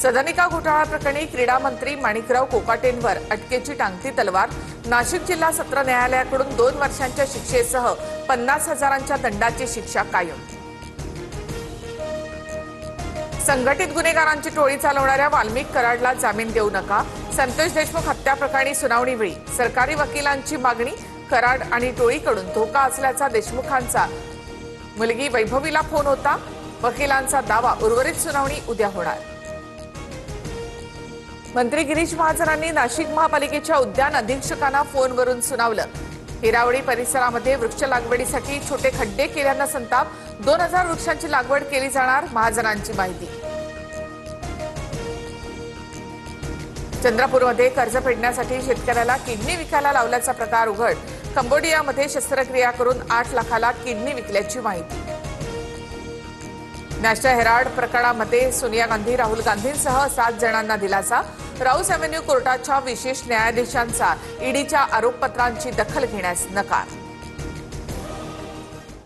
सदनिका घोटाळा प्रकरणी क्रीडा मंत्री माणिकराव कोकाटेंवर अटकेची टांगती तलवार। नाशिक जिल्हा सत्र न्यायालयाकडून 2 वर्षांच्या शिक्षेसह 50,000च्या दंडाची शिक्षा कायम। संघटित गुन्हेगारांची टोळी चालवणाऱ्या वाल्मिक कराडला जामीन देऊ नका। संतोष देशमुख हत्या प्रकरणी सुनावणीवेळी सरकारी वकिलांची मागणी। कराड आणि टोळीकडून धोका असल्याचा देशमुखांचा मुलगी वैभवीला फोन होता। वकिलांचा दावा उर्वरित सुनावणी उद्या होणार। मंत्री गिरीश महाजनांनी नाशिक महापालिकेच्या उद्यान अधीक्षकांना फोनवरून सुनावलं। हिरावडी परिसरामध्ये वृक्ष लागवडीसाठी छोटे खड्डे केल्यानं संताप। 2000 वृक्षांची लागवड केली जाणार, महाजनांची माहिती। चंद्रपूरमध्ये कर्ज फेडण्यासाठी शेतकऱ्याला किडनी विकायला लावल्याचा प्रकार उघड। कंबोडियामध्ये शस्त्रक्रिया करून 8 लाखाला किडनी विकल्याची माहिती। नॅशनल हेराल्ड प्रकरणामध्ये सोनिया गांधी, राहुल गांधींसह 7 जणांना दिलासा। राऊस एव्हेन्यू कोर्टाच्या विशेष न्यायाधीशांचा ईडीच्या आरोपपत्रांची दखल घेण्यास नकार।